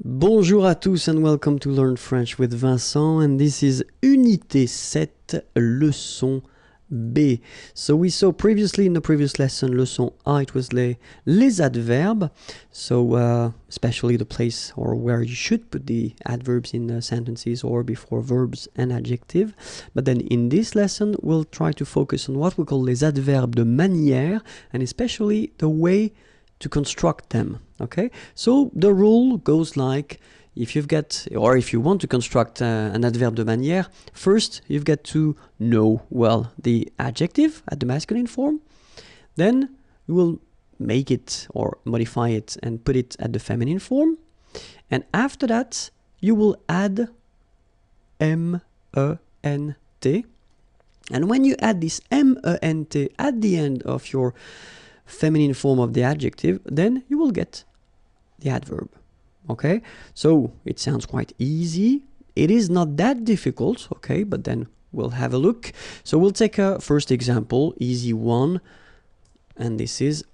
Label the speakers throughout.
Speaker 1: Bonjour à tous and welcome to Learn French with Vincent, and this is Unité 7, leçon B. So we saw previously in the previous lesson, leçon A, it was les adverbes, so especially the place or where you should put the adverbs in sentences or before verbs and adjective. But then in this lesson, we'll try to focus on what we call les adverbes de manière, and especially the way to construct them. Okay, so the rule goes like, if you've got, or if you want to construct an adverb de manière, first you've got to know well the adjective at the masculine form, then you will make it or modify it and put it at the feminine form, and after that you will add ment, and when you add this ment at the end of your feminine form of the adjective, then you will get the adverb. Okay, so it sounds quite easy. It is not that difficult, okay, but then we'll have a look. So we'll take a first example, easy one, and this is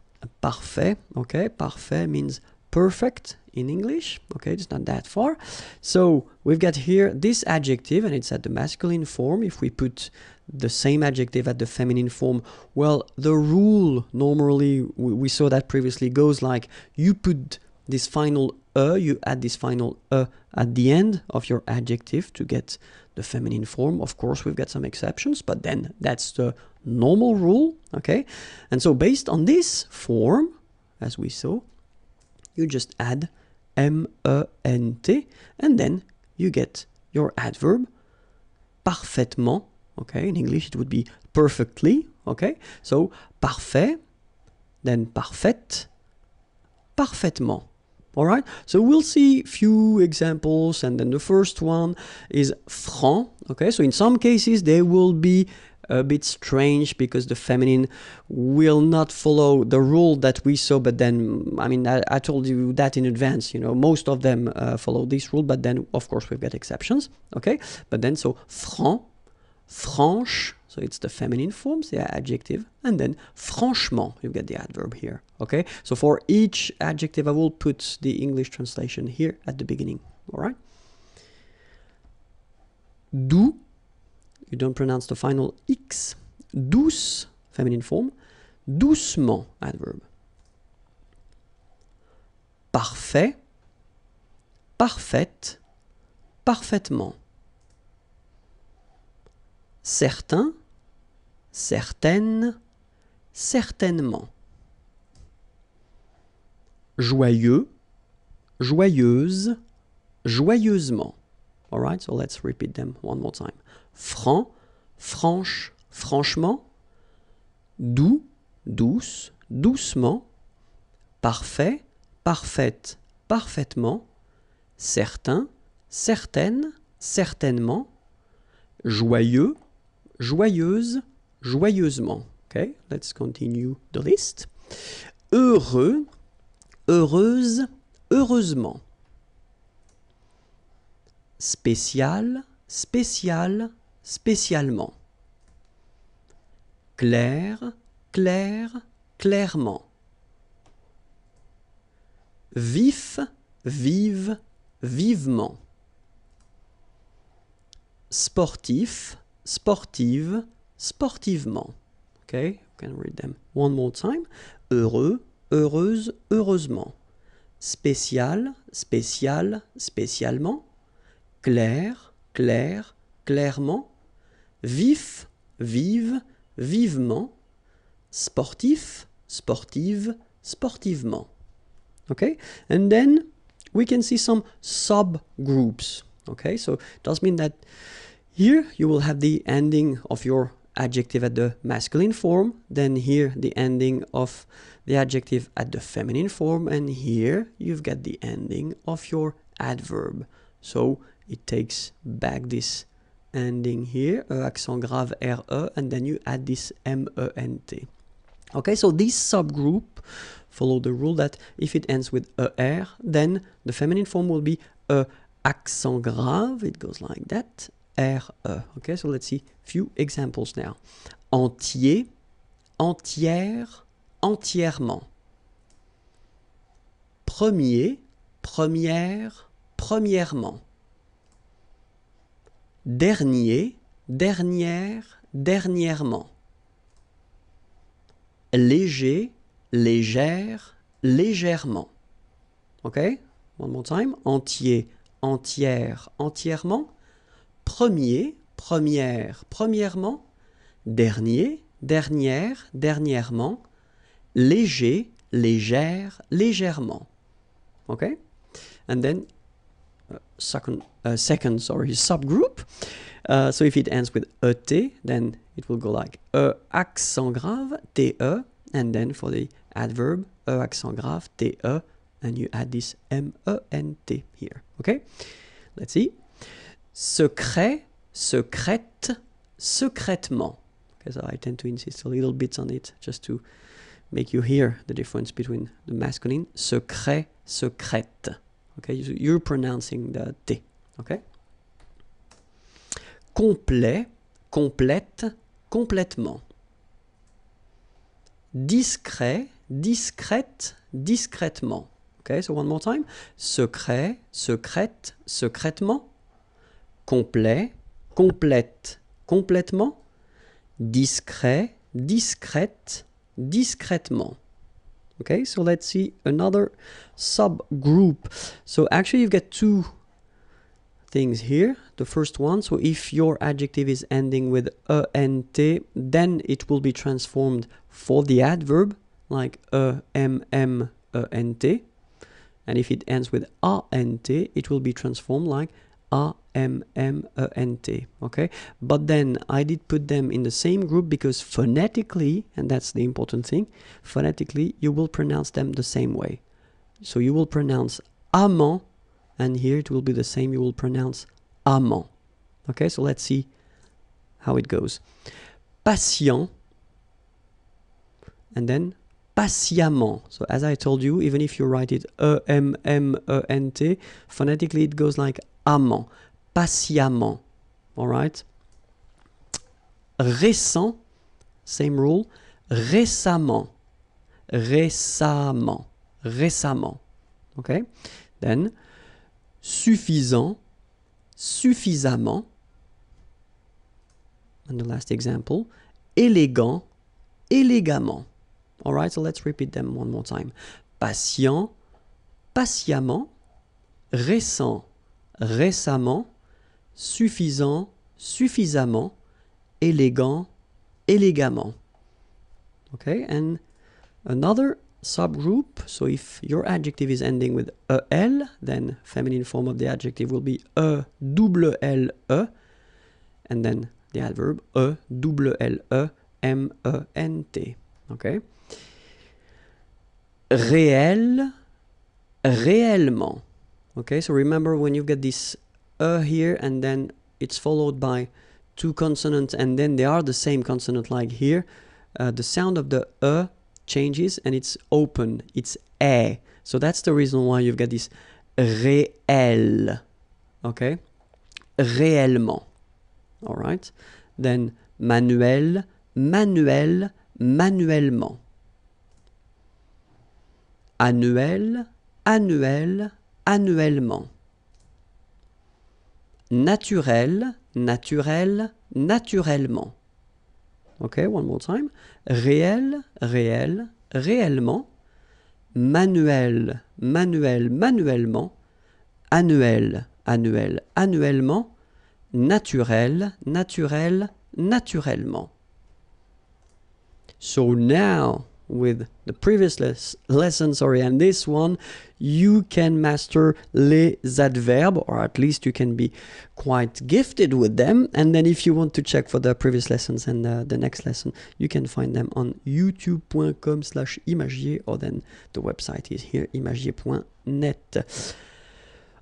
Speaker 1: parfait. Okay, parfait means perfect in English. Okay, it's not that far. So we've got here this adjective, and it's at the masculine form. If we put the same adjective at the feminine form, well, the rule normally, we saw that previously, goes like you put this final you add this final at the end of your adjective to get the feminine form. Of course, we've got some exceptions, but then that's the normal rule, okay? And so based on this form, as we saw, you just add ment, and then you get your adverb parfaitement, okay? In English, it would be perfectly, okay? So parfait, then parfaite, parfaitement. All right, so we'll see few examples, and then the first one is franc. Okay, so in some cases they will be a bit strange because the feminine will not follow the rule that we saw, but then, I mean, I told you that in advance, you know, most of them follow this rule, but then, of course, we've got exceptions, okay? But then, so franc, franche, so it's the feminine forms, the adjective, and then franchement, you get the adverb here, okay? So for each adjective, I will put the English translation here at the beginning, all right? Doux, you don't pronounce the final X. Douce, feminine form. Doucement, adverb. Parfait, parfaite, parfaitement. Certain, certaine, certainement. Joyeux, joyeuse, joyeusement. All right, so let's repeat them one more time. Franc, franche, franchement. Doux, douce, doucement. Parfait, parfaite, parfaitement. Certain, certaine, certainement. Joyeux, joyeuse, joyeusement. Okay, let's continue the list. Heureux, heureuse, heureusement. Spécial, spécial, spécialement. Clair, clair, clairement. Vif, vive, vivement. Sportif, sportive, sportivement. Okay, you can read them one more time. Heureux, heureuse, heureusement. Spécial, spécial, spécialement. Clair, clair, clairement. Vif, vive, vivement. Sportif, sportive, sportivement. Okay, and then we can see some subgroups. Okay, so it does mean that here you will have the ending of your adjective at the masculine form, then here the ending of the adjective at the feminine form, and here you've got the ending of your adverb. So it takes back this ending here, accent grave RE, and then you add this ment. Okay, so this subgroup follow the rule that if it ends with ER, then the feminine form will be accent grave, it goes like that, RE. Okay, so let's see a few examples now. Entier, entière, entièrement. Premier, première, premièrement. Dernier, dernière, dernièrement. Léger, légère, légèrement. Okay? One more time. Entier, entière, entièrement. Premier, première, premièrement. Dernier, dernière, dernièrement. Léger, légère, légèrement. Okay? And then second subgroup. So if it ends with ET, then it will go like accent grave, TE, and then for the adverb, accent grave, TE, and you add this MENT here. Okay? Let's see. Secret, secrète, secrètement. Okay, so I tend to insist a little bit on it just to make you hear the difference between the masculine. Secret, secrète. Okay, you're pronouncing the T. Okay? Complet, complète, complètement. Discret, discrète, discrètement. Okay, so one more time. Secret, secrète, secrètement. Complet, complète, complètement. Discret, discrète, discrètement. Okay, so let's see another subgroup. So actually you've got two things here. The first one, so if your adjective is ending with ENT, then it will be transformed for the adverb, like EMMENT. And if it ends with ANT, it will be transformed like AMMENT. Okay, but then I did put them in the same group because phonetically, and that's the important thing, phonetically you will pronounce them the same way. So you will pronounce amant, and here it will be the same, you will pronounce amant. Okay, so let's see how it goes. Patient, and then patiemment. So as I told you, even if you write it EMMENT, phonetically it goes like amant, patiemment. All right. Récent, same rule. Récemment, récemment, récemment. Okay. Then suffisant, suffisamment. And the last example, élégant, élégamment. All right, so let's repeat them one more time. Patient, patiemment. Récent, récemment. Suffisant, suffisamment. Élégant, élégamment. Okay, and another subgroup. So if your adjective is ending with EL, then feminine form of the adjective will be ELLE, and then the adverb ELLEMENT. Okay. Réel, réellement. Okay, so remember when you get this here and then it's followed by two consonants and then they are the same consonant like here, the sound of the changes and it's open, it's a. So that's the reason why you've got this réel. Okay, réellement. All right, then manuel, manuel, manuellement. Annuel, annuel, annuellement. Naturel, naturel, naturellement. Okay, one more time. Réel, réel, réellement. Manuel, manuel, manuellement. Annuel, annuel, annuellement. Naturel, naturel, naturellement. So now, with the previous lesson, and this one, you can master les adverbes, or at least you can be quite gifted with them. And then if you want to check for the previous lessons and the next lesson, you can find them on youtube.com/imagier, or then the website is here, imagier.net.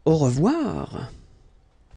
Speaker 1: Au revoir!